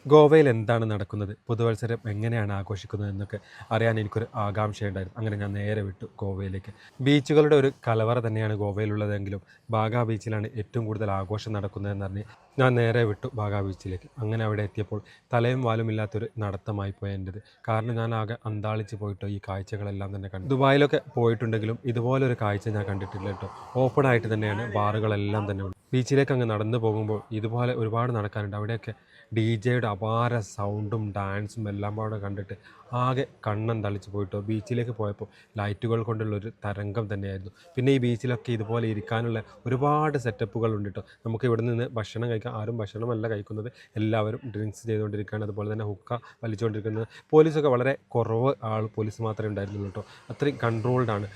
ഗോവയിൽ എന്താണ് നടക്കുന്നത്? പുതുവത്സരം എങ്ങനെയാണ് ആഘോഷിക്കുന്നത് എന്നൊക്കെ അറിയാൻ എനിക്കൊരു ആകാംക്ഷയുണ്ടായിരുന്നു. അങ്ങനെ ഞാൻ നേരെ വിട്ടു ഗോവയിലേക്ക്. ബീച്ചുകളുടെ ഒരു കലവറ തന്നെയാണ് ഗോവയിലുള്ളതെങ്കിലും ബാഗ ബീച്ചിലാണ് ഏറ്റവും കൂടുതൽ ആഘോഷം നടക്കുന്നതെന്നറിഞ്ഞ് ഞാൻ നേരെ വിട്ടു ബാഗ ബീച്ചിലേക്ക്. അങ്ങനെ അവിടെ എത്തിയപ്പോൾ തലയും വാലുമില്ലാത്തൊരു നടത്തമായി പോയി എൻ്റേത്. കാരണം ഞാൻ ആകെ അന്ധാളിച്ച് പോയിട്ടോ ഈ കാഴ്ചകളെല്ലാം തന്നെ കണ്ടു. ദുബായിലൊക്കെ പോയിട്ടുണ്ടെങ്കിലും ഇതുപോലൊരു കാഴ്ച ഞാൻ കണ്ടിട്ടില്ല കേട്ടോ. ഓപ്പൺ ആയിട്ട് തന്നെയാണ് ബാറുകളെല്ലാം തന്നെ ഉള്ളത്. ബീച്ചിലേക്ക് അങ്ങ് നടന്നു പോകുമ്പോൾ ഇതുപോലെ ഒരുപാട് നടക്കാനുണ്ട്. അവിടെയൊക്കെ ഡിജെയുടെ അപാര സൗണ്ടും ഡാൻസും എല്ലാം പാടെ കണ്ടിട്ട് ആകെ തളിച്ച് പോയിട്ടോ. ബീച്ചിലേക്ക് പോയപ്പോൾ ലൈറ്റുകൾ കൊണ്ടുള്ളൊരു തരംഗം തന്നെയായിരുന്നു. പിന്നെ ഈ ബീച്ചിലൊക്കെ ഇതുപോലെ ഇരിക്കാനുള്ള ഒരുപാട് സെറ്റപ്പുകൾ ഉണ്ട് കേട്ടോ. നമുക്ക് ഇവിടെ നിന്ന് ഭക്ഷണം കഴിക്കാം. ആരും ഭക്ഷണമല്ല കഴിക്കുന്നത്, എല്ലാവരും ഡ്രിങ്ക്സ് ചെയ്തുകൊണ്ടിരിക്കുകയാണ്. അതുപോലെ തന്നെ ഹുക്ക വലിച്ചുകൊണ്ടിരിക്കുന്നത്. പോലീസൊക്കെ വളരെ കുറവ് പോലീസ് മാത്രമേ ഉണ്ടായിരുന്നുള്ളൂ കേട്ടോ. അത്രയും കൺട്രോൾഡാണ്.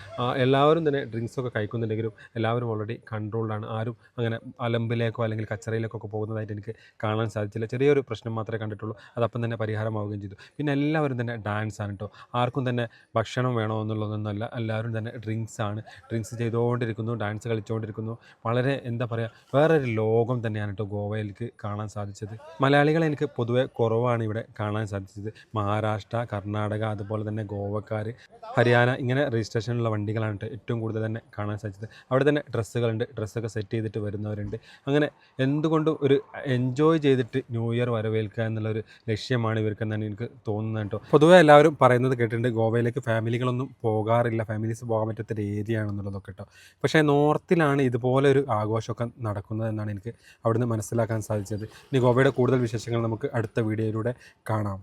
എല്ലാവരും തന്നെ ഡ്രിങ്ക്സൊക്കെ കഴിക്കുന്നുണ്ടെങ്കിലും എല്ലാവരും ഓൾറെഡി കൺട്രോൾഡാണ്. ആരും അങ്ങനെ അലമ്പിലേക്കോ അല്ലെങ്കിൽ കച്ചറയിലേക്കോ ഒക്കെ പോകുന്നതായിട്ട് എനിക്ക് കാണാൻ സാധിച്ചില്ല. ചെറിയൊരു പ്രശ്നം മാത്രമേ കണ്ടിട്ടുള്ളൂ. അതപ്പം തന്നെ പരിഹാരമാവുകയും ചെയ്തു. പിന്നെ എല്ലാവരും തന്നെ ഡാൻസാണ് കേട്ടോ. ആർക്കും തന്നെ ഭക്ഷണം വേണോ എന്നുള്ളതൊന്നുമല്ല, എല്ലാവരും തന്നെ ഡ്രിങ്ക്സ് ചെയ്തുകൊണ്ടിരിക്കുന്നു, ഡാൻസ് കളിച്ചുകൊണ്ടിരിക്കുന്നു. വളരെ എന്താ പറയുക, വേറൊരു ലോകം തന്നെയാണ് കേട്ടോ ഗോവയിലേക്ക് കാണാൻ സാധിച്ചത്. മലയാളികളെ എനിക്ക് പൊതുവെ കുറവാണ് ഇവിടെ കാണാൻ സാധിച്ചത്. മഹാരാഷ്ട്ര, കർണാടക, അതുപോലെ തന്നെ ഗോവക്കാർ, ഹരിയാന ഇങ്ങനെ രജിസ്ട്രേഷനുള്ള വണ്ടികളാണ് കേട്ടോ ഏറ്റവും കൂടുതൽ തന്നെ കാണാൻ സാധിച്ചത്. അവിടെ തന്നെ ഡ്രസ്സുകളുണ്ട്, ഡ്രസ്സൊക്കെ സെറ്റ് ചെയ്തിട്ട് വരുന്നവരുണ്ട്. അങ്ങനെ എന്തുകൊണ്ടും ഒരു എൻജോയ് ചെയ്തിട്ട് ന്യൂ ഇയർ വരവേൽക്കുക എന്നുള്ളൊരു ലക്ഷ്യമാണ് ഇവർക്കെന്നാണ് എനിക്ക് തോന്നുന്നത് കേട്ടോ. പൊതുവേ എല്ലാവരും പറയുന്നത് കേട്ടിട്ടുണ്ട് ഗോവയിലേക്ക് ഫാമിലികളൊന്നും പോകാറില്ല, ഫാമിലീസ് പോകാൻ പറ്റാത്തൊരു ഏരിയ ആണെന്നുള്ളതൊക്കെ കേട്ടോ. പക്ഷേ നോർത്തിലാണ് ഇതുപോലെ ഒരു ആഘോഷമൊക്കെ നടക്കുന്നത് എന്നാണ് എനിക്ക് അവിടുന്ന് മനസ്സിലാക്കാൻ സാധിച്ചത്. ഇനി ഗോവയുടെ കൂടുതൽ വിശേഷങ്ങൾ നമുക്ക് അടുത്ത വീഡിയോയിലൂടെ കാണാം.